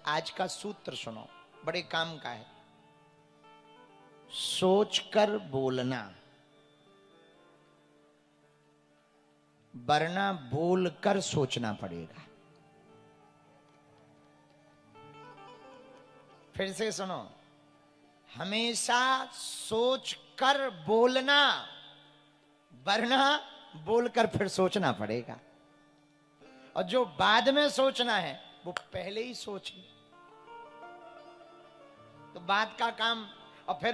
आज का सूत्र सुनो, बड़े काम का है। सोचकर बोलना, वरना बोलकर सोचना पड़ेगा। फिर से सुनो, हमेशा सोचकर बोलना, वरना बोलकर फिर सोचना पड़ेगा। और जो बाद में सोचना है वो पहले ही सोच ले। तो बात का काम। और फिर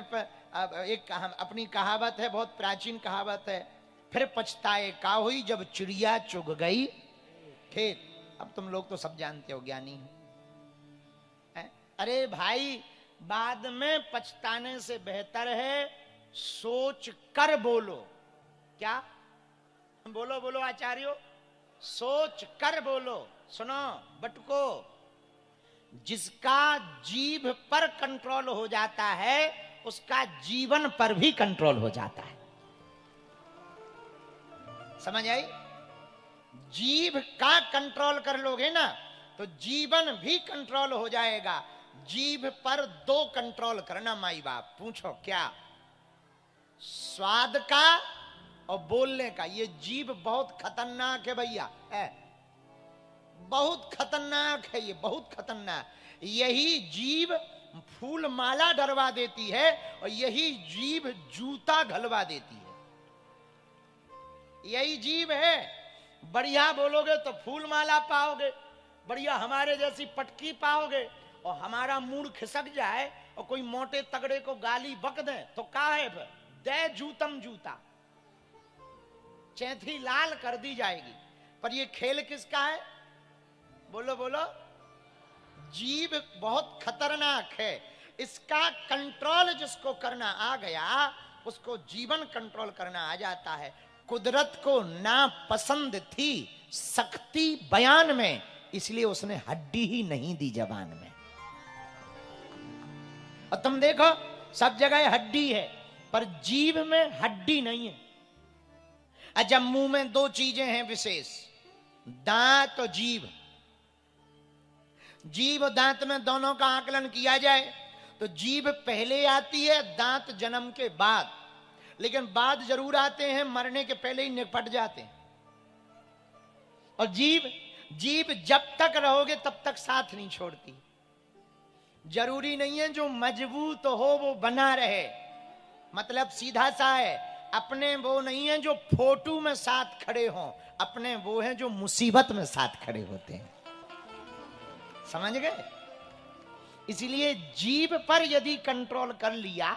एक अपनी कहावत है, बहुत प्राचीन कहावत है, फिर पछताए का हुई जब चिड़िया चुग गई खेत। अब तुम लोग तो सब जानते हो, ज्ञानी हैं। अरे भाई, बाद में पछताने से बेहतर है सोच कर बोलो। क्या बोलो? बोलो आचार्यों, सोच कर बोलो। सुनो बटको, जिसका जीभ पर कंट्रोल हो जाता है उसका जीवन पर भी कंट्रोल हो जाता है। समझ आई? जीभ का कंट्रोल कर लोगे ना तो जीवन भी कंट्रोल हो जाएगा। जीभ पर दो कंट्रोल करना माई बाप। पूछो क्या? स्वाद का और बोलने का। ये जीभ बहुत खतरनाक है भैया, है बहुत खतरनाक है, ये बहुत खतरनाक। यही जीभ फूल माला डरवा देती है और यही जीभ जूता घलवा देती है। यही जीभ है। बढ़िया बोलोगे तो फूल माला पाओगे, बढ़िया हमारे जैसी पटकी पाओगे। और हमारा मूड खिसक जाए और कोई मोटे तगड़े को गाली बक दे तो का है फिर? दे जूतम जूता, चैथी लाल कर दी जाएगी। पर ये खेल किसका है? बोलो बोलो। जीभ बहुत खतरनाक है। इसका कंट्रोल जिसको करना आ गया उसको जीवन कंट्रोल करना आ जाता है। कुदरत को ना पसंद थी सख्ती बयान में, इसलिए उसने हड्डी ही नहीं दी जबान में। और तुम देखो सब जगह हड्डी है पर जीभ में हड्डी नहीं है। अच्छा, मुंह में दो चीजें हैं विशेष, दांत और जीभ। जीभ और दांत में दोनों का आकलन किया जाए तो जीभ पहले आती है, दांत जन्म के बाद। लेकिन बाद जरूर आते हैं, मरने के पहले ही निपट जाते हैं। और जीभ जब तक रहोगे तब तक साथ नहीं छोड़ती। जरूरी नहीं है जो मजबूत हो वो बना रहे, मतलब सीधा सा है। अपने वो नहीं है जो फोटो में साथ खड़े हों, अपने वो हैं जो मुसीबत में साथ खड़े होते हैं। समझ गए? इसलिए जीभ पर यदि कंट्रोल कर लिया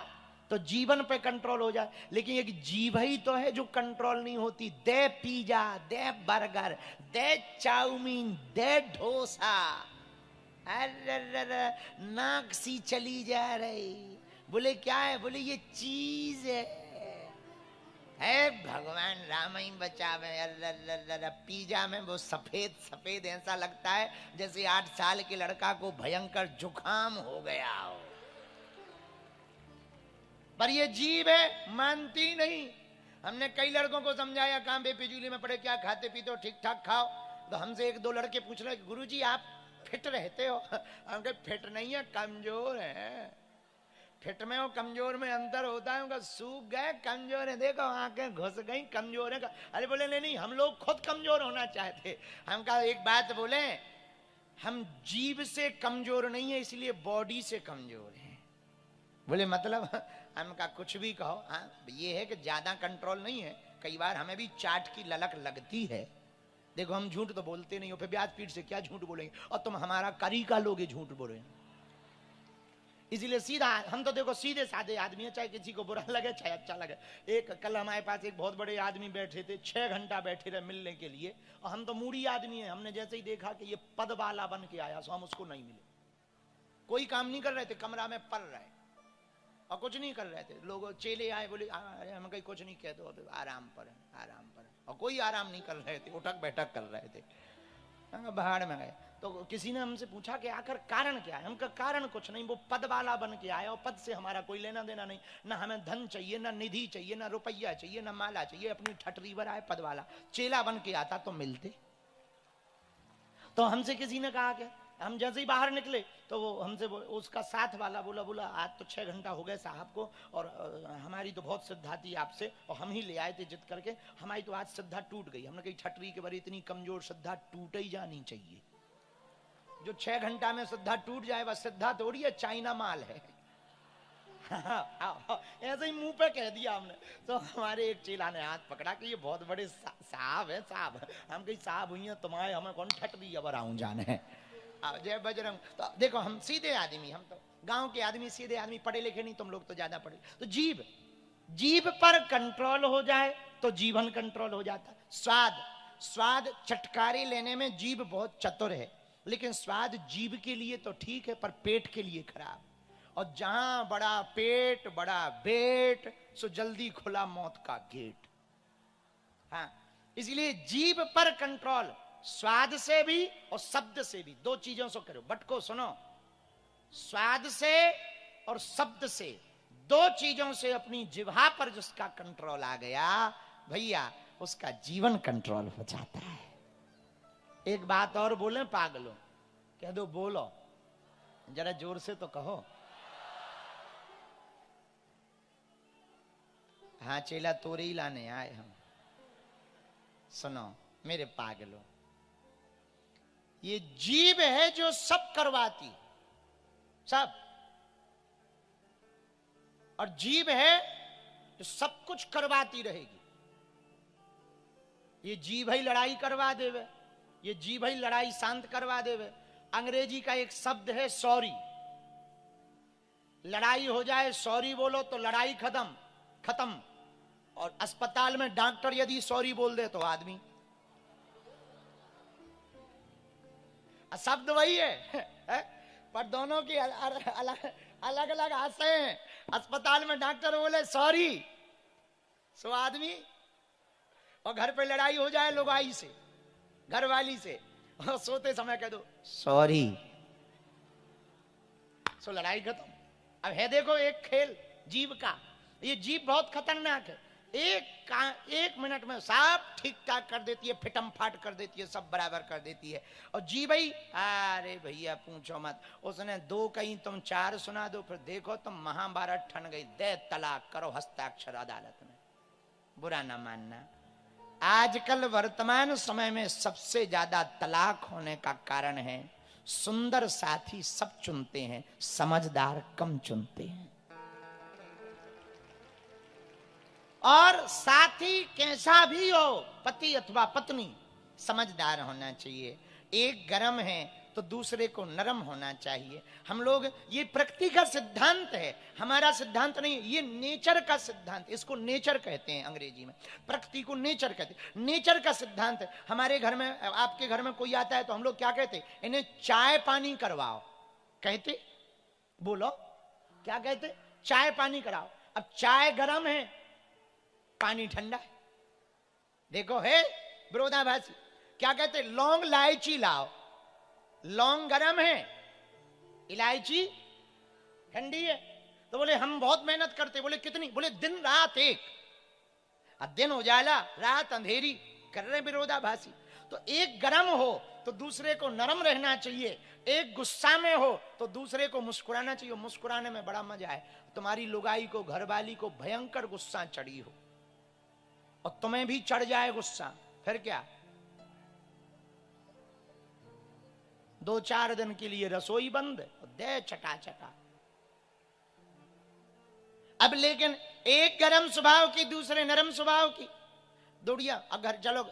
तो जीवन पे कंट्रोल हो जाए। लेकिन एक जीभ ही तो है जो कंट्रोल नहीं होती। दे पिज्जा, दे बर्गर, दे चाउमीन, दे डोसा, अरे नाक सी चली जा रही। बोले क्या है? बोले ये चीज है भगवान राम ही बचावे। अरे पिज्जा में वो सफेद सफेद ऐसा लगता है जैसे 8 साल के लड़का को भयंकर जुकाम हो गया हो। पर ये जीभ है, मानती नहीं। हमने कई लड़कों को समझाया, काम बेफिजूली में पड़े, क्या खाते पीते हो, ठीक ठाक खाओ। तो हमसे एक दो लड़के पूछ रहे, गुरुजी आप फिट रहते हो? हम कहे फिट नहीं है, कमजोर है। फिट में और कमजोर में अंतर होता है। उनका सूख गए, कमजोर है, देखो आंखें घुस गई, कमजोर है। अरे बोले नहीं नहीं, हम लोग खुद कमजोर होना चाहते। हम कहा एक बात बोले, हम जीभ से कमजोर नहीं है, इसलिए बॉडी से कमजोर है। बोले मतलब? हम कहा कुछ भी कहो। हाँ ये है कि ज्यादा कंट्रोल नहीं है, कई बार हमें भी चाट की ललक लगती है। देखो हम झूठ तो बोलते नहीं हो, फिर ब्याज पीठ से क्या झूठ बोलेंगे? और तुम हमारा करीका लोगे झूठ बोले। इसीलिए सीधा, हम तो देखो सीधे साधे आदमी है, चाहे किसी को बुरा लगे चाहे अच्छा लगे। एक कल हमारे पास एक बहुत बड़े आदमी बैठे थे, 6 घंटा बैठे रहे मिलने के लिए। और हम तो मूडी आदमी है, हमने जैसे ही देखा कि ये पद वाला बन के आया, सो हम उसको नहीं मिले। कोई काम नहीं कर रहे थे, कमरा में पड़ रहे और कुछ नहीं कर रहे थे। लोग चेले आए, बोले हम कहीं कुछ नहीं कहते, तो आराम पर है, आराम पर है। और कोई आराम नहीं कर रहे थे, उठक बैठक कर रहे थे। बाहर में गए तो किसी ने हमसे पूछा कि आखिर कारण क्या है? हमका कारण कुछ नहीं, वो पद वाला बन के आया और पद से हमारा कोई लेना देना नहीं। ना हमें धन चाहिए, ना निधि चाहिए, ना रुपया चाहिए, ना माला चाहिए। अपनी ठटरीवर आए पद वाला, चेला बन के आता तो मिलते। तो हमसे किसी ने कहा कि हम जैसे ही बाहर निकले तो वो हमसे उसका साथ वाला बोला आज तो 6 घंटा हो गए साहब को, और हमारी तो बहुत श्रद्धा थी आपसे और हम ही ले आए थे जिद करके, हमारी तो आज श्रद्धा टूट गई। हमने कही ठटरी के बारे इतनी कमजोर श्रद्धा टूट ही जानी चाहिए। जो 6 घंटा में श्रद्धा टूट जाए वह श्रद्धा थोड़ी है, चाइना माल है। ऐसे ही मुंह पे कह दिया हमने। तो हमारे एक चेला ने हाथ पकड़ा कि ये बहुत बड़े साहब है साहब। हम कहीं साहब हुई हैं तुम्हारे, हमें कौन ठटरी अब आऊं जाने। जय बजरंग। तो देखो हम सीधे आदमी, हम तो गांव के आदमी, सीधे आदमी, पढ़े लिखे नहीं, तुम लोग तो ज्यादा पढ़े। तो जीभ पर कंट्रोल हो जाए तो जीवन कंट्रोल हो जाता। स्वाद चटकारे लेने में जीभ बहुत चतुर है, लेकिन स्वाद जीभ के लिए तो ठीक है पर पेट के लिए खराब। और जहां बड़ा पेट बड़ा बेट, सो जल्दी खुला मौत का गेट। हाँ, इसलिए जीभ पर कंट्रोल, स्वाद से भी और शब्द से भी, 2 चीजों से करो। बटको सुनो, स्वाद से और शब्द से, 2 चीजों से अपनी जिह्वा पर जिसका कंट्रोल आ गया भैया, उसका जीवन कंट्रोल हो जाता है। एक बात और बोले पागलों, कह दो बोलो, जरा जोर से तो कहो। हाँ चेला तोरे ही लाने आए हम। सुनो मेरे पागलों, ये जीभ है जो सब करवाती, सब, और जीभ है जो सब कुछ करवाती रहेगी। ये जीभ ही लड़ाई करवा देवे, ये जीभ ही लड़ाई शांत करवा देवे। अंग्रेजी का एक शब्द है सॉरी। लड़ाई हो जाए सॉरी बोलो तो लड़ाई खत्म। और अस्पताल में डॉक्टर यदि सॉरी बोल दे तो आदमी, शब्द वही है पर दोनों की अलग अलग आशय हैं। अस्पताल में डॉक्टर बोले सॉरी सो आदमी, और घर पे लड़ाई हो जाए लुगाई से, घरवाली से, और सोते समय कह दो सॉरी सो लड़ाई खत्म। अब है देखो एक खेल जीभ का, ये जीभ बहुत खतरनाक है। एक मिनट में सब ठीक ठाक कर देती है, फिटम फाट कर देती है, सब बराबर कर देती है। और जी भाई, अरे भैया पूछो मत, उसने 2 कहीं तुम 4 सुना दो, फिर देखो तुम महाभारत ठन गई, दे तलाक करो हस्ताक्षर अदालत में। बुरा ना मानना, आजकल वर्तमान समय में सबसे ज्यादा तलाक होने का कारण है सुंदर साथी सब चुनते हैं, समझदार कम चुनते हैं। और साथी कैसा भी हो, पति अथवा पत्नी, समझदार होना चाहिए। एक गरम है तो दूसरे को नरम होना चाहिए। हम लोग, ये प्रकृति का सिद्धांत है, हमारा सिद्धांत नहीं, ये नेचर का सिद्धांत, इसको नेचर कहते हैं अंग्रेजी में, प्रकृति को नेचर कहते हैं। नेचर का सिद्धांत है। हमारे घर में, आपके घर में कोई आता है तो हम लोग क्या कहते हैं, इन्हें चाय पानी करवाओ, कहते, बोलो क्या कहते, चाय पानी कराओ। अब चाय गरम है, पानी ठंडा है। देखो है विरोधाभासी। क्या कहते, लौंग इलायची लाओ, लौंग गरम है, इलायची ठंडी है। तो बोले हम बहुत मेहनत करते, बोले कितनी, बोले दिन रात एक। अब दिन उजाला रात अंधेरी कर रहे विरोधाभासी। तो एक गरम हो तो दूसरे को नरम रहना चाहिए, एक गुस्सा में हो तो दूसरे को मुस्कुराना चाहिए। मुस्कुराने में बड़ा मजा है। तुम्हारी लुगाई को, घरवाली को भयंकर गुस्सा चढ़ी हो और तुम्हें भी चढ़ जाए गुस्सा, फिर क्या, 2-4 दिन के लिए रसोई बंद, दे चटा चटा। अब लेकिन एक गरम स्वभाव की, दूसरे नरम स्वभाव की, दौड़िया। अगर चलो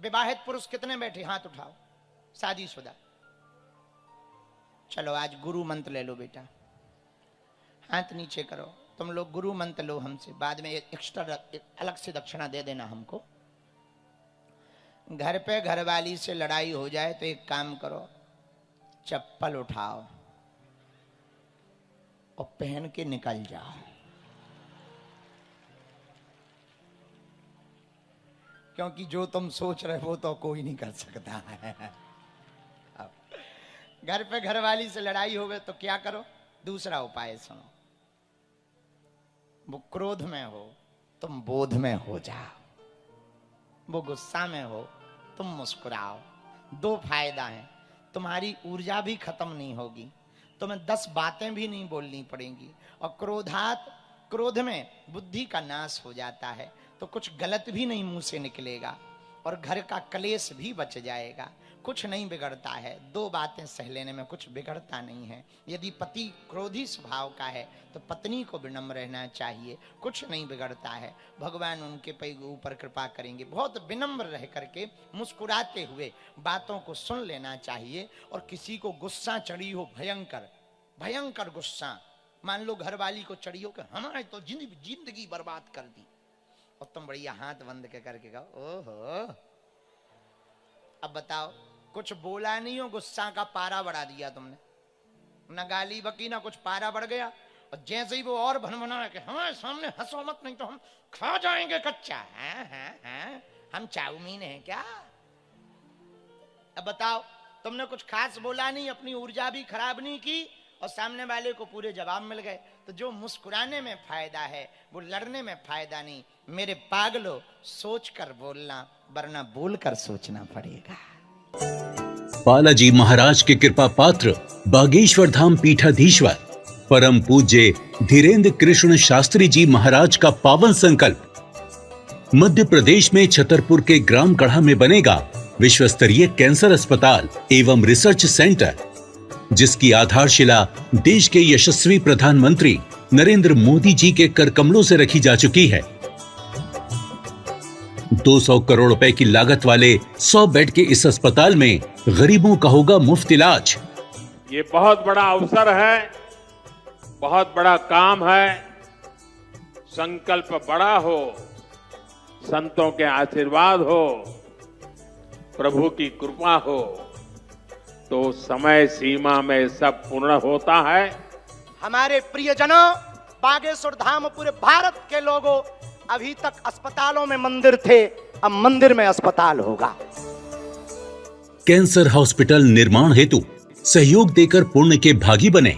विवाहित पुरुष कितने बैठे, हाथ उठाओ, शादीशुदा। चलो आज गुरु मंत्र ले लो बेटा, हाथ नीचे करो। तुम लोग गुरु मंत्र लो हमसे, बाद में एक्स्ट्रा अलग से दक्षिणा दे देना हमको। घर पे घरवाली से लड़ाई हो जाए तो एक काम करो, चप्पल उठाओ और पहन के निकल जाओ। क्योंकि जो तुम सोच रहे हो तो कोई नहीं कर सकता है। घर पे घरवाली से लड़ाई हो गई तो क्या करो, दूसरा उपाय सुनो। वो क्रोध में हो, तुम बोध में हो जाओ। वो गुस्सा में हो, तुम मुस्कुराओ। 2 फायदा है, तुम्हारी ऊर्जा भी खत्म नहीं होगी, तुम्हें 10 बातें भी नहीं बोलनी पड़ेंगी। और क्रोध में बुद्धि का नाश हो जाता है, तो कुछ गलत भी नहीं मुंह से निकलेगा और घर का कलेश भी बच जाएगा। कुछ नहीं बिगड़ता है, 2 बातें सह लेने में कुछ बिगड़ता नहीं है। यदि पति क्रोधी स्वभाव का है तो पत्नी को विनम्र रहना चाहिए, कुछ नहीं बिगड़ता है। भगवान उनके ऊपर कृपा करेंगे। बहुत विनम्र रह करके मुस्कुराते हुए बातों को सुन लेना चाहिए। और किसी को गुस्सा चढ़ी हो, भयंकर गुस्सा, मान लो घरवाली को चढ़ी हो कि हमारे तो जिंदगी बर्बाद कर दी, और तुम बढ़िया हाथ बंद करके कहो ओहो, अब बताओ, कुछ बोला नहीं हो, गुस्सा का पारा बढ़ा दिया तुमने, न गाली बकी ना कुछ, पारा बढ़ गया। और जैसे ही वो और भनभना के हमारे सामने हंसो मत, नहीं तो हम खा जाएंगे कच्चा। हैं हम चाउमीन है क्या? अब बताओ, तुमने कुछ खास बोला नहीं, अपनी ऊर्जा भी खराब नहीं की और सामने वाले को पूरे जवाब मिल गए। तो जो मुस्कुराने में फायदा है वो लड़ने में फायदा नहीं। मेरे पागलों, सोच कर बोलना, वरना बोलकर सोचना पड़ेगा। बालाजी महाराज के कृपा पात्र बागेश्वर धाम पीठाधीश्वर परम पूज्य धीरेन्द्र कृष्ण शास्त्री जी महाराज का पावन संकल्प। मध्य प्रदेश में छतरपुर के ग्राम गढ़ा में बनेगा विश्व स्तरीय कैंसर अस्पताल एवं रिसर्च सेंटर, जिसकी आधारशिला देश के यशस्वी प्रधानमंत्री नरेंद्र मोदी जी के कर कमलों से रखी जा चुकी है। 200 करोड़ रुपए की लागत वाले 100 बेड के इस अस्पताल में गरीबों का होगा मुफ्त इलाज। ये बहुत बड़ा अवसर है, बहुत बड़ा काम है। संकल्प बड़ा हो, संतों के आशीर्वाद हो, प्रभु की कृपा हो, तो समय सीमा में सब पूर्ण होता है। हमारे प्रियजनों, बागेश्वर धाम पूरे भारत के लोगों, अभी तक अस्पतालों में मंदिर थे, अब मंदिर में अस्पताल होगा। कैंसर हॉस्पिटल निर्माण हेतु सहयोग देकर पुण्य के भागी बने।